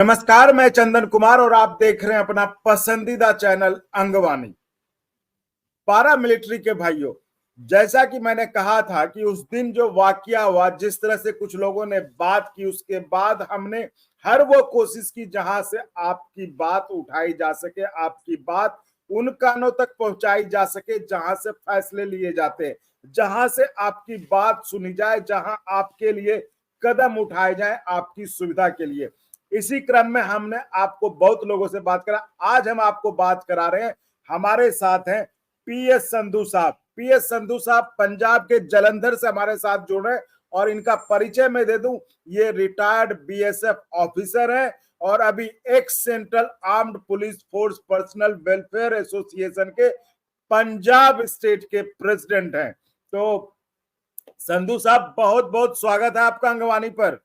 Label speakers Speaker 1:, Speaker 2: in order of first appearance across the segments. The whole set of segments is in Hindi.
Speaker 1: नमस्कार, मैं चंदन कुमार और आप देख रहे हैं अपना पसंदीदा चैनल अंगवानी। पारा मिलिट्री के भाइयों, जैसा कि मैंने कहा था कि उस दिन जो वाकया हुआ, जिस तरह से कुछ लोगों ने बात की, उसके बाद हमने हर वो कोशिश की जहां से आपकी बात उठाई जा सके, आपकी बात उन कानों तक पहुंचाई जा सके जहां से फैसले लिए जाते हैं, जहां से आपकी बात सुनी जाए, जहां आपके लिए कदम उठाए जाए आपकी सुविधा के लिए। इसी क्रम में हमने आपको बहुत लोगों से बात करा। आज हम आपको बात करा रहे हैं, हमारे साथ हैं पीएस संधू साहब। पीएस संधू साहब पंजाब के जलंधर से हमारे साथ जुड़ रहे हैं और इनका परिचय मैं दे दूं, ये रिटायर्ड बीएसएफ ऑफिसर है और अभी x central armed police force personal welfare association के पंजाब स्टेट के प्रेसिडेंट हैं। तो संधू साहब, बहुत बहुत स्वागत है आपका अंगवानी पर।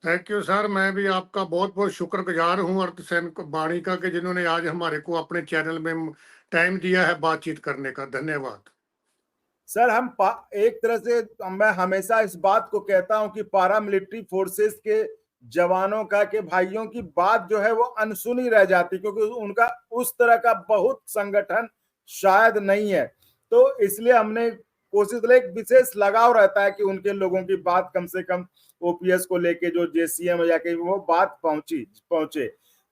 Speaker 2: थैंक यू सर, मैं भी आपका बहुत बहुत शुक्रगुजार हूं अर्धसैन वाणी का कि जिन्होंने आज हमारे को अपने चैनल में टाइम दिया है बातचीत करने का। धन्यवाद
Speaker 1: सर। एक तरह से मैं हमेशा इस बात को कहता हूं कि पारा मिलिट्री फोर्सेस के जवानों का, के भाइयों की बात जो है वो अनसुनी रह जाती, क्योंकि उनका उस तरह का बहुत संगठन शायद नहीं है। तो इसलिए हमने कोशिश, एक विशेष लगाव रहता है कि उनके लोगों की बात कम से कम ओपीएस को लेके जो जेसीएम या कहीं वो बात पहुंचे।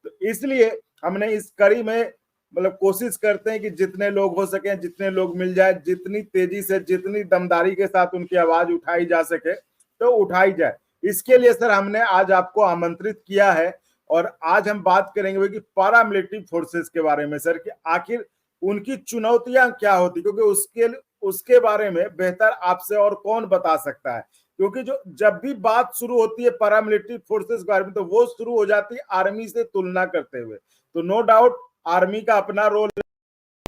Speaker 1: तो इसलिए हमने इस कड़ी में मतलब कोशिश करते हैं कि जितने लोग हो सके, जितने लोग मिल जाए, जितनी तेजी से, जितनी दमदारी के साथ उनकी आवाज उठाई जा सके तो उठाई जाए। इसके लिए सर हमने आज आपको आमंत्रित किया है और आज हम बात करेंगे कि पारा मिलिट्री फोर्सेस के बारे में सर, कि आखिर उनकी चुनौतियां क्या होती, क्योंकि उसके बारे में बेहतर आपसे और कौन बता सकता है। क्योंकि जो जब भी बात शुरू होती है पारा मिलिट्री फोर्सेस के बारे में, तो वो शुरू हो जाती है आर्मी से तुलना करते हुए। तो नो डाउट आर्मी का अपना रोल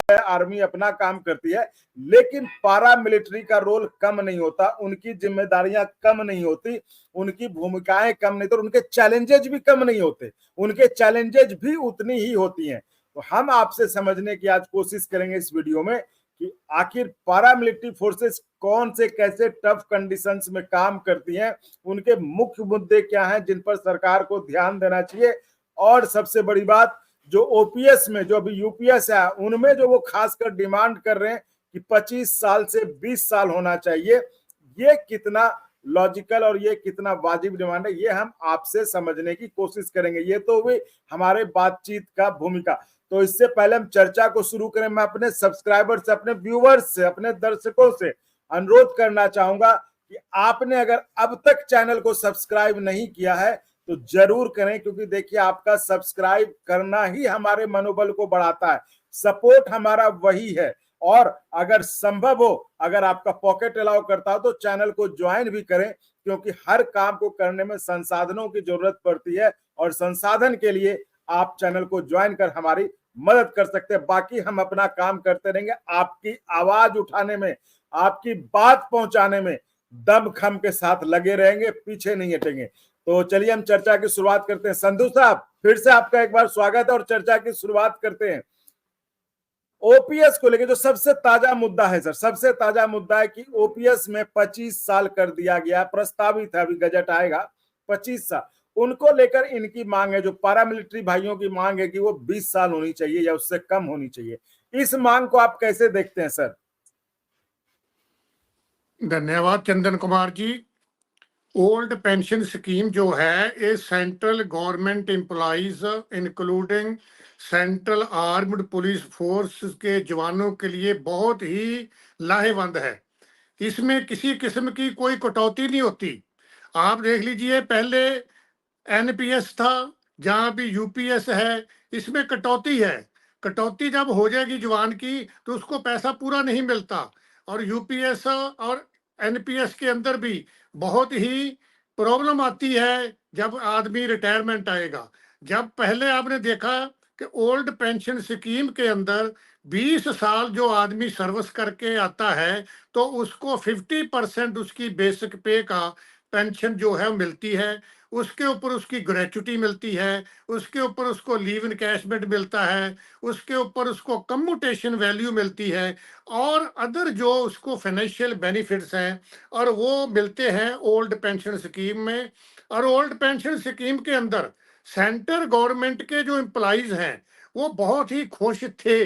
Speaker 1: है, आर्मी अपना काम करती है, लेकिन पारा मिलिट्री का रोल कम नहीं होता, उनकी जिम्मेदारियां कम नहीं होती, उनकी भूमिकाएं कम नहीं, तो उनके चैलेंजेस भी कम नहीं होते, उनके चैलेंजेस भी उतनी ही होती हैं। तो हम आपसे समझने की आज कोशिश करेंगे इस वीडियो में कि आखिर पारा मिलिट्री फोर्सेस कौन से कैसे टफ कंडीशंस में काम करती हैं, उनके मुख्य मुद्दे क्या हैं जिन पर सरकार को ध्यान देना चाहिए, और सबसे बड़ी बात जो ओपीएस में, जो अभी यूपीएस है, उनमें जो वो खासकर डिमांड कर रहे हैं कि 25 साल से 20 साल होना चाहिए, ये कितना लॉजिकल और ये कितना वाजिब डिमांड है, ये हम आपसे समझने की कोशिश करेंगे। ये तो हुई हमारे बातचीत का भूमिका। तो इससे पहले हम चर्चा को शुरू करें, मैं अपने सब्सक्राइबर से, अपने व्यूवर्स से, अपने दर्शकों से अनुरोध करना चाहूंगा कि आपने अगर अब तक चैनल को सब्सक्राइब नहीं किया है तो जरूर करें, क्योंकि देखिए आपका सब्सक्राइब करना ही हमारे मनोबल को बढ़ाता है, सपोर्ट हमारा वही है। और अगर संभव हो, अगर आपका पॉकेट अलाउ करता हो, तो चैनल को ज्वाइन भी करें, क्योंकि हर काम को करने में संसाधनों की जरूरत पड़ती है और संसाधन के लिए आप चैनल को ज्वाइन कर हमारी मदद कर सकते हैं। बाकी हम अपना काम करते रहेंगे, आपकी आवाज उठाने में, आपकी बात पहुंचाने में दमखम के साथ लगे रहेंगे, पीछे नहीं हटेंगे। तो चलिए हम चर्चा की शुरुआत करते हैं। संधू साहब, फिर से आपका एक बार स्वागत है और चर्चा की शुरुआत करते हैं। ओपीएस को लेकर जो सबसे ताजा मुद्दा है सर, सबसे ताजा मुद्दा है कि ओपीएस में 25 साल कर दिया गया, प्रस्तावित है, अभी गजट आएगा 25 साल। उनको लेकर इनकी मांग है, जो पारामिलिट्री भाइयों की मांग है कि वो 20 साल होनी चाहिए या उससे कम होनी चाहिए। इस मांग को आप कैसे देखते हैं सर?
Speaker 2: धन्यवाद Chandan Kumar ji. Old pension scheme जो है ये central government employees including central armed police force के जवानों के लिए बहुत ही लाहेवंद है। इसमें किसी किस्म की कोई कटौती नहीं होती। आप देख लीजिए, पहले एनपीएस था, जहां भी यूपीएस है, इसमें कटौती है। कटौती जब हो जाएगी जवान की तो उसको पैसा पूरा नहीं मिलता। और यूपीएस और एनपीएस के अंदर भी बहुत ही प्रॉब्लम आती है जब आदमी रिटायरमेंट आएगा। जब पहले आपने देखा कि ओल्ड पेंशन स्कीम के अंदर 20 साल जो आदमी सर्विस करके आता है तो उसको 50% उसकी बेसिक पे का पेंशन जो है मिलती है। उसके ऊपर उसकी ग्रेचुटी मिलती है, उसके ऊपर उसको लीव इनकैशमेंट मिलता है, उसके ऊपर उसको कम्यूटेशन वैल्यू मिलती है और अदर जो उसको फाइनेंशियल बेनिफिट्स हैं और वो मिलते हैं ओल्ड पेंशन स्कीम में। और ओल्ड पेंशन स्कीम के अंदर सेंट्रल गवर्नमेंट के जो एम्प्लॉइज हैं वो बहुत ही खुश थे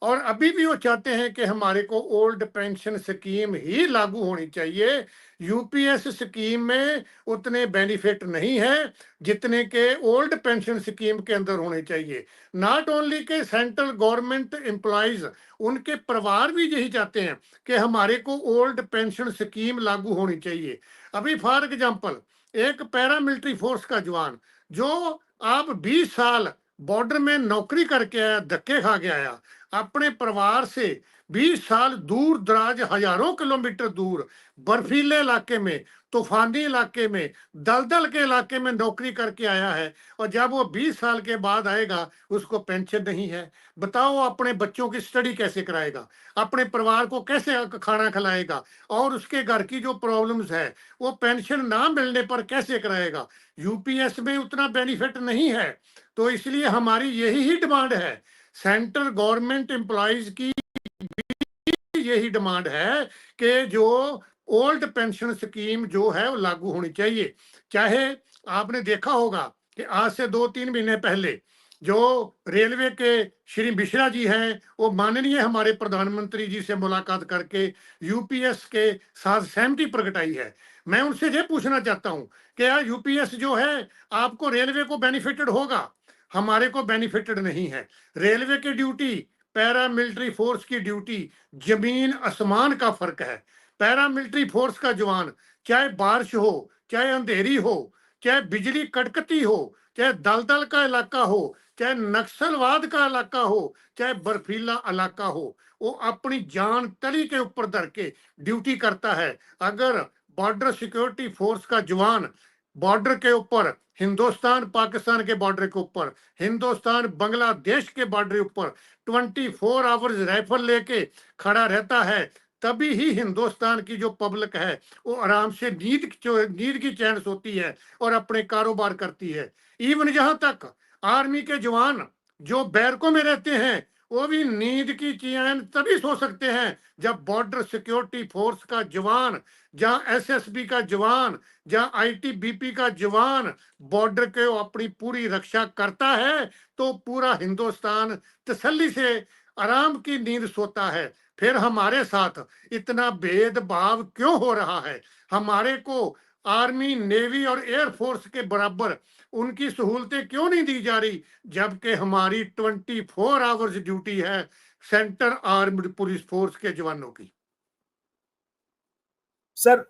Speaker 2: और अभी भी वो चाहते हैं कि हमारे को ओल्ड पेंशन स्कीम ही लागू होनी चाहिए। यूपीएस स्कीम में उतने बेनिफिट नहीं है जितने के ओल्ड पेंशन स्कीम के अंदर होने चाहिए। नॉट ओनली के सेंट्रल गवर्नमेंट एम्प्लॉइज, उनके परिवार भी यही चाहते हैं कि हमारे को ओल्ड पेंशन स्कीम लागू होनी चाहिए। अभी फॉर एग्जांपल एक पैरामिलिट्री फोर्स का जवान जो आप 20 साल बॉर्डर में नौकरी करके आया, धक्के खा के आया, अपने परिवार से 20 साल दूर दराज हजारों किलोमीटर दूर बर्फीले इलाके में, तूफानी इलाके में, दलदल के इलाके में नौकरी करके आया है और जब वो 20 साल के बाद आएगा उसको पेंशन नहीं है। बताओ अपने बच्चों की स्टडी कैसे कराएगा, अपने परिवार को कैसे खाना खिलाएगा और उसके घर की जो प्रॉब्लम्स है वो पेंशन ना मिलने पर कैसे कराएगा। यूपीएस में उतना बेनिफिट नहीं है। तो इसलिए हमारी यही ही डिमांड है, सेंट्रल गवर्नमेंट एम्प्लॉइज की यही डिमांड है कि जो ओल्ड पेंशन स्कीम जो है वो लागू होनी चाहिए। चाहे आपने देखा होगा कि आज से 2-3 महीने पहले जो रेलवे के श्री मिश्रा जी हैं वो माननीय हमारे प्रधानमंत्री जी से मुलाकात करके यूपीएस के साथ सहमति प्रगटाई है। मैं उनसे ये पूछना चाहता हूं कि यार यूपीएस जो है आपको रेलवे को बेनिफिटेड होगा, हमारे को बेनिफिटेड नहीं है। रेलवे की ड्यूटी, पैरामिलिट्री फोर्स की ड्यूटी जमीन आसमान का फर्क है। पैरामिलिट्री फोर्स का जवान चाहे बारिश हो, चाहे अंधेरी हो, चाहे बिजली कड़कती हो, चाहे दलदल का इलाका हो, चाहे नक्सलवाद का इलाका हो, चाहे बर्फीला इलाका हो, वो अपनी जान तली के ऊपर धर के ड्यूटी करता है। अगर बॉर्डर सिक्योरिटी फोर्स का जवान बॉर्डर के ऊपर, हिंदुस्तान पाकिस्तान के बॉर्डर के ऊपर, हिंदुस्तान बांग्लादेश के बॉर्डर ऊपर 24 आवर्स राइफल लेके खड़ा रहता है, तभी ही हिंदुस्तान की जो पब्लिक है वो आराम से नींद की चैन सोती है और अपने कारोबार करती है। इवन जहां तक आर्मी के जवान जो बैरकों में रहते हैं वो भी नींद की चैन तभी सो सकते हैं जब बॉर्डर सिक्योरिटी फोर्स का जवान, जहां एसएसबी का जवान, जहां आईटीबीपी का जवान बॉर्डर के अपनी पूरी रक्षा करता है तो पूरा हिंदुस्तान तसल्ली से आराम की नींद सोता है। फिर हमारे साथ इतना भेदभाव क्यों हो रहा है? हमारे को आर्मी, नेवी और एयरफोर्स के बराबर उनकी सहूलतें क्यों नहीं दी जा रही, जबकि हमारी 24 आवर्स ड्यूटी है सेंट्रल आर्म्ड पुलिस फोर्स के जवानों की।
Speaker 1: सर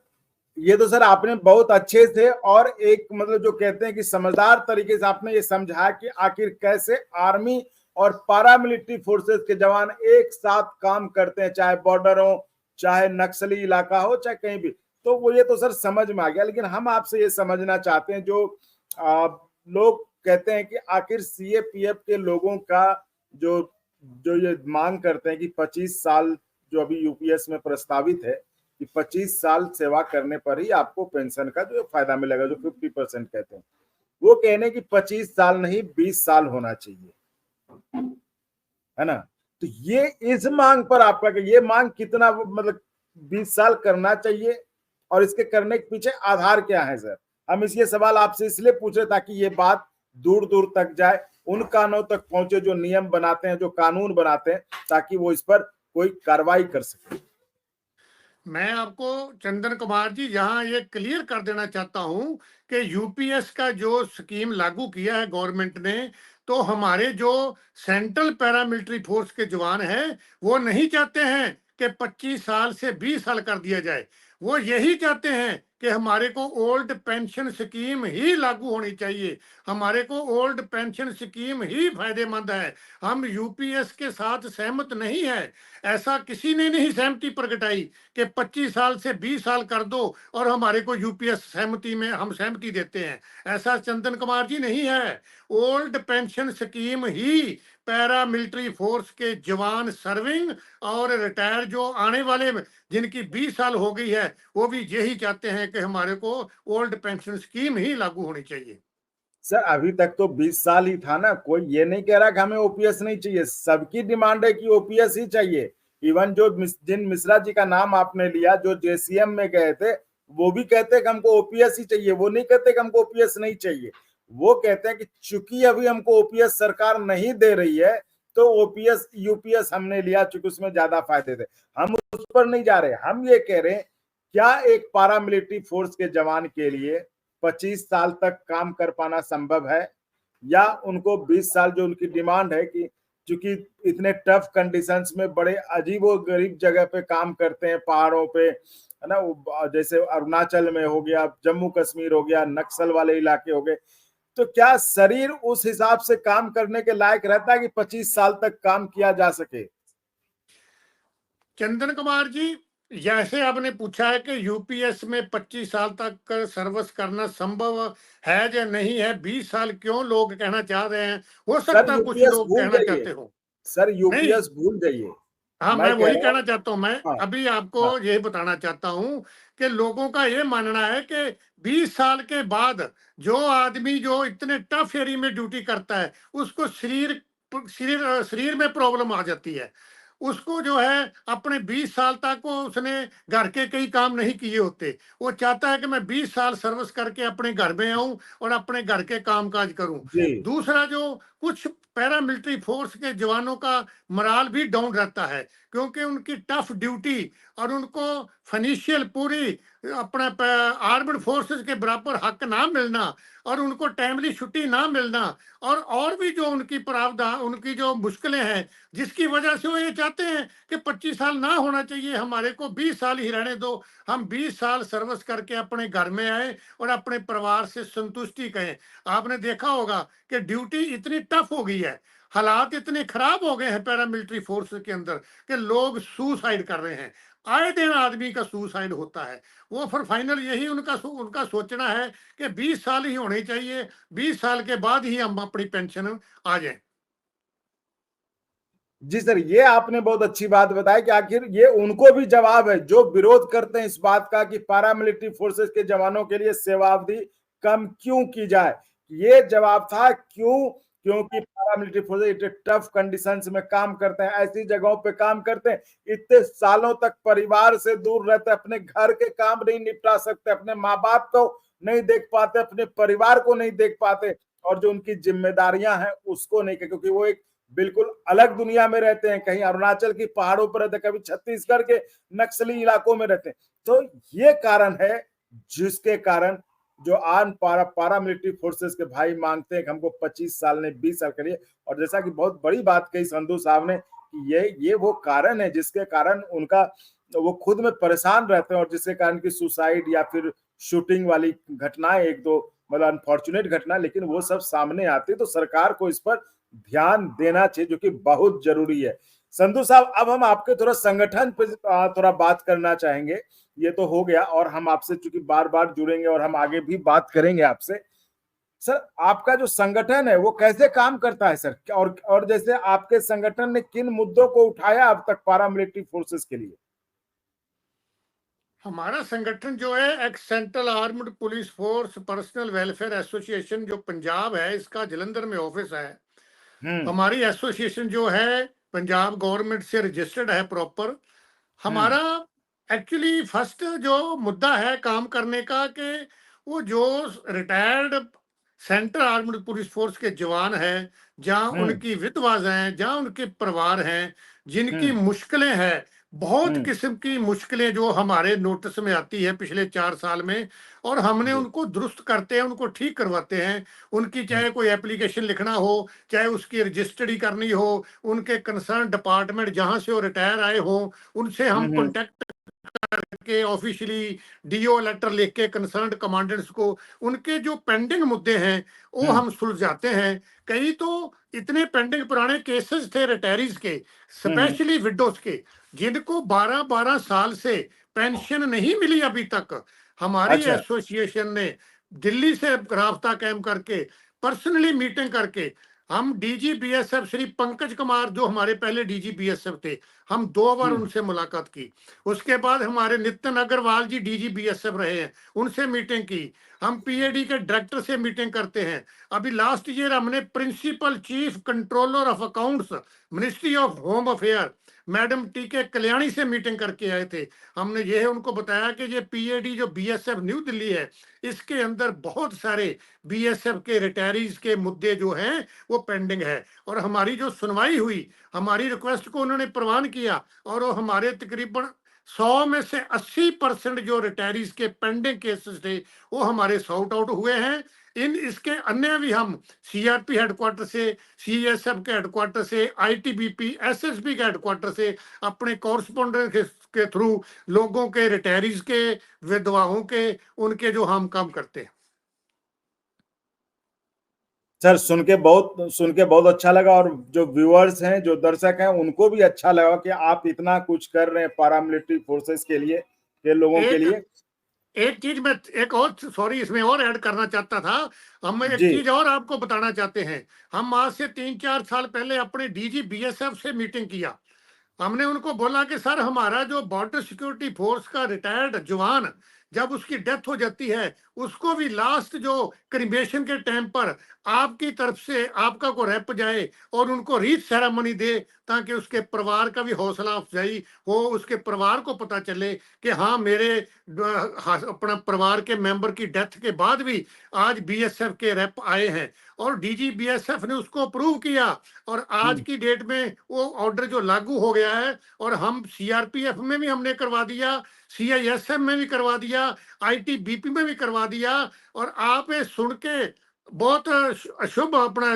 Speaker 1: ये तो सर आपने बहुत अच्छे से और एक मतलब जो कहते हैं कि समझदार तरीके से आपने ये समझाया कि आखिर कैसे आर्मी और पैरामिलिट्री फोर्सेस के जवान एक साथ काम करते हैं, चाहे बॉर्डर हो, चाहे नक्सली इलाका हो, चाहे कहीं भी। तो वो ये तो सर समझ में आ गया, लेकिन हम आपसे ये समझना चाहते हैं जो लोग कहते हैं कि आखिर सीएपीएफ के लोगों का जो जो ये मांग करते हैं कि 25 साल जो अभी यूपीएस में प्रस्तावित है कि 25 साल सेवा करने पर ही आपको पेंशन का जो फायदा मिलेगा, जो 50% कहते हैं, वो कहने की 25 साल नहीं 20 साल होना चाहिए, है ना। तो ये इस मांग पर आपका ये मांग कितना मतलब 20 साल करना चाहिए और इसके करने के पीछे आधार क्या है सर? हम ये सवाल आपसे इसलिए पूछ रहे ताकि ये बात दूर दूर तक जाए, उन कानों तक पहुंचे जो नियम बनाते हैं, जो कानून बनाते हैं, ताकि वो इस पर कोई कार्रवाई कर सके।
Speaker 2: मैं आपको चंदन कुमार जी यहाँ ये क्लियर कर देना चाहता हूँ कि यूपीएस का जो स्कीम लागू किया है गवर्नमेंट ने, तो हमारे जो सेंट्रल पैरामिलिट्री फोर्स के जवान हैं वो नहीं चाहते हैं कि 25 साल से 20 साल कर दिया जाए। वो यही चाहते हैं कि हमारे को ओल्ड पेंशन स्कीम ही लागू होनी चाहिए, हमारे को ओल्ड पेंशन स्कीम ही फायदेमंद है। हम यूपीएस के साथ सहमत नहीं है। ऐसा किसी ने नहीं सहमति प्रगटाई कि 25 साल से 20 साल कर दो और हमारे को यूपीएस सहमति में हम सहमति देते हैं, ऐसा चंदन कुमार जी नहीं है। ओल्ड पेंशन स्कीम ही पैरामिलिट्री फोर्स के जवान सर्विंग और रिटायर जो आने वाले जिनकी 20 साल हो गई है वो भी यही चाहते हैं कि हमारे को ओल्ड पेंशन स्कीम ही लागू होनी चाहिए।
Speaker 1: सर अभी तक तो 20 साल ही था ना, कोई ये नहीं कह रहा कि हमें ओपीएस नहीं चाहिए, सबकी डिमांड है कि ओपीएस ही चाहिए। इवन जो जिन मिश्रा जी का नाम आपने लिया जो जेसीएम में गए थे, वो भी कहते कि हमको ओपीएस ही चाहिए, वो नहीं कहते कि हमको ओपीएस नहीं चाहिए। वो कहते हैं कि चूंकि अभी हमको ओपीएस सरकार नहीं दे रही है तो ओपीएस यूपीएस हमने लिया, चूंकि उसमें ज्यादा फायदे थे। हम उस पर नहीं जा रहे, हम ये कह रहे हैं क्या एक पारामिलिट्री फोर्स के जवान के लिए 25 साल तक काम कर पाना संभव है, या उनको 20 साल जो उनकी डिमांड है कि चूंकि इतने टफ कंडीशंस में बड़े अजीबो गरीब जगह पे काम करते हैं, पहाड़ों पे, है ना, जैसे अरुणाचल में हो गया, जम्मू कश्मीर हो गया, नक्सल वाले इलाके हो गए, तो क्या शरीर उस हिसाब से काम करने के लायक रहता है कि 25 साल तक काम किया जा सके?
Speaker 2: चंदन कुमार जी, जैसे आपने पूछा है कि यूपीएस में 25 साल तक सर्विस करना संभव है या नहीं है, 20 साल क्यों लोग कहना चाह रहे हैं, हो
Speaker 1: सर
Speaker 2: सकता कुछ
Speaker 1: यूपीएस
Speaker 2: लोग
Speaker 1: भूल
Speaker 2: कहना
Speaker 1: जाइए,
Speaker 2: चाहते हो।
Speaker 1: सर
Speaker 2: नहीं,
Speaker 1: यूपीएस भूल जाइए,
Speaker 2: हाँ, मैं
Speaker 1: मैं कह
Speaker 2: वही
Speaker 1: रहा हूँ।
Speaker 2: कहना चाहता हूँ। मैं
Speaker 1: हाँ
Speaker 2: अभी आपको
Speaker 1: हाँ
Speaker 2: यही बताना चाहता हूँ कि लोगों का ये मानना है कि 20 साल के बाद जो आदमी जो इतने टफ एरिया में ड्यूटी करता है उसको शरीर शरीर शरीर में प्रॉब्लम आ जाती है। उसको जो है अपने 20 साल तक वो उसने घर के कई काम नहीं किए होते, वो चाहता है कि मैं 20 साल सर्विस करके अपने घर में आऊं और अपने घर के काम काज करूं।
Speaker 1: जी
Speaker 2: दूसरा, जो कुछ पैरामिलिट्री फोर्स के जवानों का मोराल भी डाउन रहता है क्योंकि उनकी टफ ड्यूटी और उनको फाइनेंशियल पूरी अपना आर्म्ड फोर्सेस के बराबर हक ना मिलना और उनको टाइमली छुट्टी ना मिलना और भी जो उनकी प्रावधान, उनकी जो मुश्किलें हैं, जिसकी वजह से वो ये चाहते हैं कि 25 साल ना होना चाहिए, हमारे को 20 साल ही रहने दो, हम 20 साल सर्विस करके अपने घर में आए और अपने परिवार से संतुष्टि कहें। आपने देखा होगा कि ड्यूटी इतनी टफ हो गई है, हालात इतने खराब हो गए हैं पैरामिलिट्री फोर्स के अंदर कि लोग सुसाइड कर रहे हैं। आए दिन आदमी का सुसाइड होता है। वो फिर फाइनल यही उनका सोचना है कि 20 साल ही होने चाहिए, 20 साल के बाद ही हम अपनी पेंशन आ जाए।
Speaker 1: जी सर, ये आपने बहुत अच्छी बात बताई कि आखिर ये उनको भी जवाब है जो विरोध करते हैं इस बात का कि पारामिलिट्री फोर्सेस के जवानों के लिए सेवावधि कम क्यों की जाए। ये जवाब था क्यों, क्योंकि पारामिलिट्री फोर्सेस इतने टफ कंडीशंस में काम करते हैं, ऐसी जगहों पे काम करते हैं, इतने सालों तक परिवार से दूर रहते, अपने घर के काम नहीं निपटा सकते, अपने माँ बाप को नहीं देख पाते, अपने परिवार को नहीं देख पाते, और जो उनकी जिम्मेदारियां हैं उसको नहीं, क्योंकि वो एक बिल्कुल अलग दुनिया में रहते हैं, कहीं अरुणाचल की पहाड़ों पर रहते हैं, कभी छत्तीसगढ़ के नक्सली इलाकों में रहते हैं। तो ये कारण है जिसके कारण जो आर्म पारामिलिट्री फोर्सेस के भाई मांगते हैं कि हमको 25 साल ने 20 साल करिए। और जैसा कि बहुत बड़ी बात कही संधू साहब ने कि ये वो कारण है जिसके कारण उनका वो खुद में परेशान रहते हैं, और जिसके कारण की सुसाइड या फिर शूटिंग वाली घटनाएं, एक दो मतलब अनफॉर्चुनेट घटना, लेकिन वो सब सामने आती है। तो सरकार को इस पर ध्यान देना चाहिए जो कि बहुत जरूरी है। संधू साहब, अब हम आपके थोड़ा संगठन पर थोड़ा बात करना चाहेंगे। ये तो हो गया, और हम आपसे चूंकि बार बार जुड़ेंगे और हम आगे भी बात करेंगे आपसे। सर, आपका जो संगठन है वो कैसे काम करता है सर, और जैसे आपके संगठन ने किन मुद्दों को उठाया अब तक पारामिलिट्री फोर्सेस के लिए?
Speaker 2: हमारा संगठन जो है x central armed police force personal welfare association, जो पंजाब है, इसका जलंधर में ऑफिस है। हमारी एसोसिएशन जो है पंजाब गवर्नमेंट से रजिस्टर्ड है प्रॉपर। हमारा एक्चुअली फर्स्ट जो मुद्दा है काम करने का कि वो जो retired central armed police force के जवान हैं, जहाँ उनकी विधवाएं हैं, जहाँ उनके परिवार हैं, जिनकी मुश्किलें हैं, बहुत किस्म की मुश्किलें जो हमारे नोटिस में आती है पिछले 4 साल में, और हमने उनको दुरुस्त करते हैं, उनको ठीक करवाते हैं। उनकी चाहे कोई एप्लीकेशन लिखना हो, चाहे उसकी रजिस्ट्री करनी हो, उनके कंसर्न डिपार्टमेंट जहां से वो रिटायर आए हो, उनसे हम कॉन्टेक्ट करके ऑफिशियली डीओ लेटर लिख के कंसर्न कमांडेंट्स को उनके जो पेंडिंग मुद्दे हैं वो हम सुलझाते हैं। कई तो इतने पेंडिंग पुराने केसेस थे रिटायरीज के, स्पेशली विडोज के, जिनको 12-12 साल से पेंशन नहीं मिली अभी तक। हमारी
Speaker 1: अच्छा।
Speaker 2: एसोसिएशन ने दिल्ली से राब्ता कायम करके, पर्सनली मीटिंग करके, हम डीजी बीएसएफ श्री पंकज कुमार जो हमारे पहले डीजी बीएसएफ थे, हम 2 बार उनसे मुलाकात की। उसके बाद हमारे नितिन अग्रवाल जी डीजी बीएसएफ रहे हैं, उनसे मीटिंग की। हम पीएडी के डायरेक्टर से मीटिंग करते हैं। अभी लास्ट ईयर हमने principal chief controller of accounts ministry of home affair madam T K Kalyani से मीटिंग करके आए थे। हमने ये उनको बताया कि ये पीएडी जो बीएसएफ न्यू दिल्ली है, इसके अंदर बहुत सारे बीएसएफ के रिटायरीज के मुद्दे जो हैं वो पेंडिंग है। और हमारी जो सुनवाई हुई, हमारी रिक्वेस्ट को उन्होंने प्रवान किया और वो हमारे तकरीबन 100 में से 80% जो रिटायरीज के पेंडिंग केसेस थे वो हमारे सॉर्ट आउट हुए हैं। इसके अन्य भी हम सीआरपी हेडक्वार्टर से, सीएसएफ के हेडक्वार्टर से, आईटीबीपी, एसएसबी के हेडक्वार्टर से अपने कॉरस्पॉन्डेंट के थ्रू लोगों के, रिटायरीज के, विधवाओं के, उनके जो हम काम करते हैं।
Speaker 1: सर सुन के बहुत अच्छा लगा, और जो व्यूअर्स हैं, जो दर्शक हैं, उनको भी अच्छा लगा कि आप इतना कुछ कर रहे हैं पैरामिलिट्री फोर्सेस के लिए, के लोगों के लिए।
Speaker 2: एक चीज मैं एक और सॉरी इसमें और ऐड करना चाहता था। हम एक
Speaker 1: जी
Speaker 2: चीज और आपको बताना चाहते हैं। हम आज से 3-4 साल पहले अपने डीजी बीएसएफ से मीटिंग किया। हमने उनको बोला कि सर हमारा जो बॉर्डर सिक्योरिटी फोर्स का रिटायर्ड जवान जब उसकी डेथ हो जाती है, उसको भी लास्ट जो क्रिमेशन के टाइम पर आपकी तरफ से आपका को रेप जाए और उनको रीत सेरेमनी दे, ताकि उसके परिवार का भी हौसला अफजाई हो, उसके परिवार को पता चले कि हाँ मेरे अपना परिवार के मेंबर की डेथ के बाद भी आज बीएसएफ के रेप आए हैं। और डीजी बीएसएफ ने उसको अप्रूव किया और आज की डेट में वो ऑर्डर जो लागू हो गया है। और हम सीआरपीएफ में भी हमने करवा दिया, सीआईएसएफ में भी करवा दिया, आईटीबीपी में भी करवा दिया। और आप ये सुन के बहुत अशुभ अपना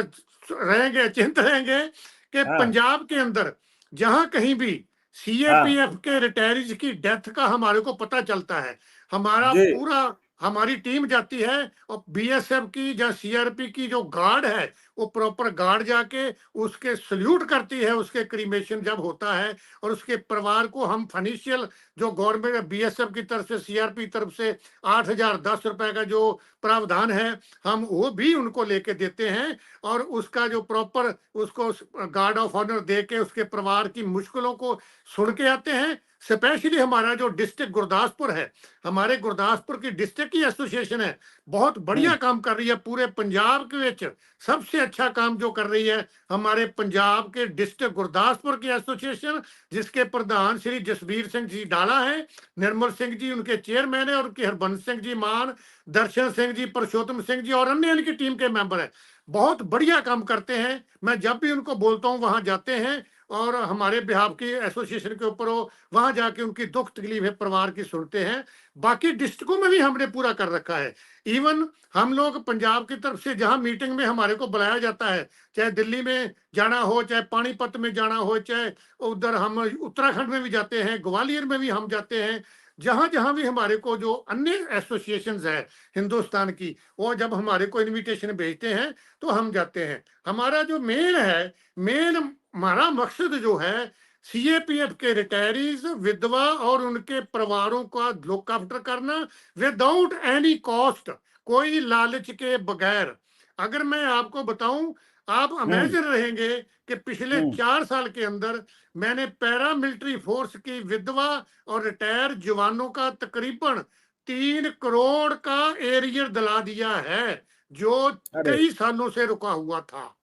Speaker 2: रहेंगे, चिंत रहेंगे कि
Speaker 1: हाँ
Speaker 2: पंजाब के अंदर जहां कहीं भी
Speaker 1: हाँ
Speaker 2: सीएपीएफ के रिटायरीज की डेथ का हमारे को पता चलता है, हमारा
Speaker 1: जी
Speaker 2: पूरा हमारी टीम जाती है और बीएसएफ की या सीआरपी की जो गार्ड है वो प्रॉपर गार्ड जाके उसके सल्यूट करती है, उसके क्रीमेशन जब होता है। और उसके परिवार को हम फाइनेंशियल जो गवर्नमेंट बीएसएफ की तरफ से, सीआरपी की तरफ से 8,010 रुपए का जो प्रावधान है हम वो भी उनको लेके देते हैं। और उसका जो प्रॉपर उसको गार्ड ऑफ ऑनर दे के उसके परिवार की मुश्किलों को सुन के आते हैं। स्पेशली हमारा जो डिस्ट्रिक्ट गुरदासपुर है, हमारे गुरदासपुर की डिस्ट्रिक्ट की एसोसिएशन है, बहुत बढ़िया काम कर रही है। पूरे पंजाब के विच सबसे अच्छा काम जो कर रही है हमारे पंजाब के डिस्ट्रिक्ट गुरदासपुर की एसोसिएशन, जिसके प्रधान श्री जसबीर सिंह जी डाला है, निर्मल सिंह जी उनके चेयरमैन है, और उनके हरबंस सिंह जी मान, दर्शन सिंह जी, परशोत्तम सिंह जी और अन्य इनकी टीम के मेंबर है। बहुत बढ़िया काम करते हैं। मैं जब भी उनको बोलता हूँ वहां जाते हैं और हमारे बिहार की एसोसिएशन के ऊपर वो वहां जाके उनकी दुख तकलीफ है परिवार की सुनते हैं। बाकी डिस्ट्रिक्टों में भी हमने पूरा कर रखा है। इवन हम लोग पंजाब की तरफ से जहां मीटिंग में हमारे को बुलाया जाता है, चाहे दिल्ली में जाना हो, चाहे पानीपत में जाना हो, चाहे उधर हम उत्तराखंड में भी जाते हैं, ग्वालियर में भी हम जाते हैं, जहां जहां भी हमारे को जो अन्य एसोसिएशंस है हिंदुस्तान की, वो जब हमारे को इनविटेशन भेजते हैं तो हम जाते हैं। हमारा जो मेन हमारा मकसद जो है सीएपीएफ के रिटायरीज, विधवा और उनके परिवारों का लुक आफ्टर करना विदाउट एनी कॉस्ट, कोई लालच के बगैर। अगर मैं आपको बताऊं, आप
Speaker 1: हम्म
Speaker 2: अमेजिन रहेंगे कि पिछले
Speaker 1: हम्म
Speaker 2: 4 साल के अंदर मैंने पैरामिलिट्री फोर्स की विधवा और रिटायर जवानों का तकरीबन 3 करोड़ का एरियर दिला दिया है, जो
Speaker 1: अरे
Speaker 2: कई सालों से रुका हुआ था।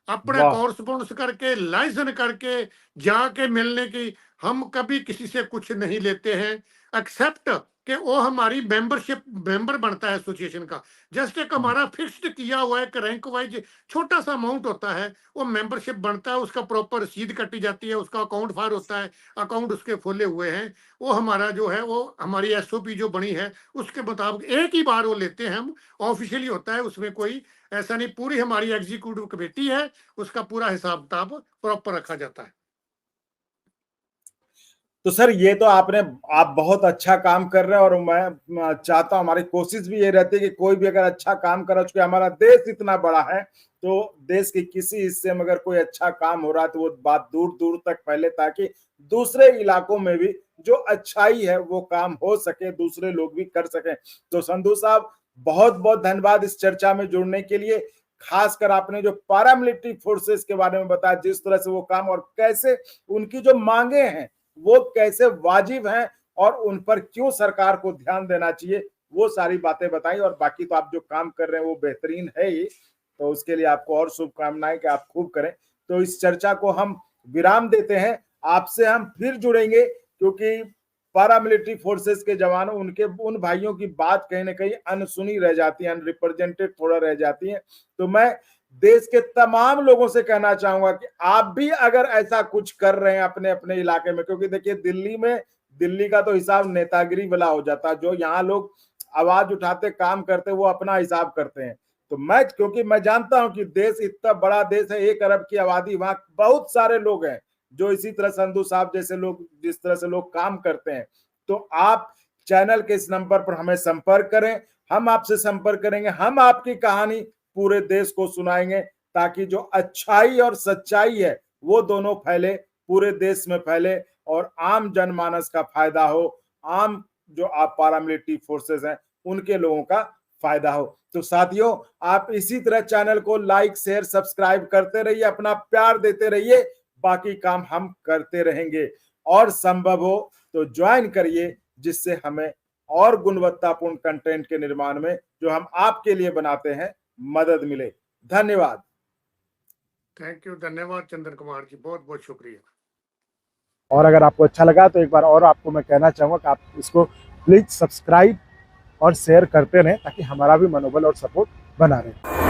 Speaker 2: अपने
Speaker 1: वाह
Speaker 2: कॉरस्पॉन्डेंस करके, लाइसेंस करके, जाके मिलने की, हम कभी किसी से कुछ नहीं लेते हैं एक्सेप्ट कि वो हमारी मेंबरशिप मेंबर बनता है एसोसिएशन का। जस्ट एक हमारा फिक्स्ड किया हुआ है कि रैंक वाइज छोटा सा अमाउंट होता है, वो मेंबरशिप बनता है, उसका प्रॉपर रसीद कटी जाती है, उसका अकाउंट फायर होता है, अकाउंट उसके खोले हुए हैं। वो हमारा जो है वो हमारी एसओपी जो बनी है उसके मुताबिक एक ही बार वो लेते हैं हम, ऑफिशियली होता है, उसमें कोई ऐसा नहीं। पूरी हमारी एग्जीक्यूटिव कमेटी है, उसका पूरा हिसाब किताब प्रॉपर रखा जाता है।
Speaker 1: तो सर ये तो आप बहुत अच्छा काम कर रहे हैं, और मैं चाहता हूं, हमारी कोशिश भी ये रहती है कि कोई भी अगर अच्छा काम कर रहा है, चूंकि हमारा देश इतना बड़ा है, तो देश के किसी हिस्से में अगर कोई अच्छा काम हो रहा है तो वो बात दूर दूर तक फैले, ताकि दूसरे इलाकों में भी जो अच्छाई है वो काम हो सके, दूसरे लोग भी कर सकें। तो संधू साहब, बहुत बहुत धन्यवाद इस चर्चा में जुड़ने के लिए। खासकर आपने जो पैरामिलिट्री फोर्सेस के बारे में बताया, जिस तरह से वो काम और कैसे उनकी जो मांगे हैं वो कैसे वाजिब हैं, और उन पर क्यों सरकार को ध्यान देना चाहिए, वो सारी बातें बताई। और बाकी तो आप जो काम कर रहे हैं वो बेहतरीन है ही, तो उसके लिए आपको और शुभकामनाएं कि आप खूब करें। तो इस चर्चा को हम विराम देते हैं, आपसे हम फिर जुड़ेंगे, क्योंकि पारामिलिट्री फोर्सेस के जवानों उनके उन भाइयों की बात कहीं ना कहीं अनसुनी रह जाती है, अनरिप्रेजेंटेड थोड़ा रह जाती है। तो मैं देश के तमाम लोगों से कहना चाहूंगा कि आप भी अगर ऐसा कुछ कर रहे हैं अपने अपने इलाके में, क्योंकि देखिए दिल्ली का तो हिसाब नेतागिरी वाला हो जाता है, जो यहाँ लोग आवाज उठाते काम करते वो अपना हिसाब करते हैं। तो क्योंकि मैं जानता हूं कि देश इतना बड़ा देश है, 1 अरब की आबादी, वहां बहुत सारे लोग हैं जो इसी तरह संधू साहब जैसे लोग जिस तरह से लोग काम करते हैं। तो आप चैनल के इस नंबर पर हमें संपर्क करें, हम आपसे संपर्क करेंगे, हम आपकी कहानी पूरे देश को सुनाएंगे, ताकि जो अच्छाई और सच्चाई है वो दोनों फैले, पूरे देश में फैले और आम जनमानस का फायदा हो, आम जो आप पारामिलिट्री फोर्सेस हैं उनके लोगों का फायदा हो। तो साथियों, आप इसी तरह चैनल को लाइक शेयर सब्सक्राइब करते रहिए, अपना प्यार देते रहिए, बाकी काम हम करते रहेंगे। और संभव हो तो ज्वाइन करिए, जिससे हमें और गुणवत्तापूर्ण कंटेंट के निर्माण में जो हम आपके लिए बनाते हैं मदद मिले। धन्यवाद।
Speaker 2: थैंक यू, धन्यवाद चंदन कुमार जी, बहुत बहुत शुक्रिया।
Speaker 3: और अगर आपको अच्छा लगा तो एक बार और आपको मैं कहना चाहूँगा कि आप इसको प्लीज़ सब्सक्राइब और शेयर करते रहें, ताकि हमारा भी मनोबल और सपोर्ट बना रहे।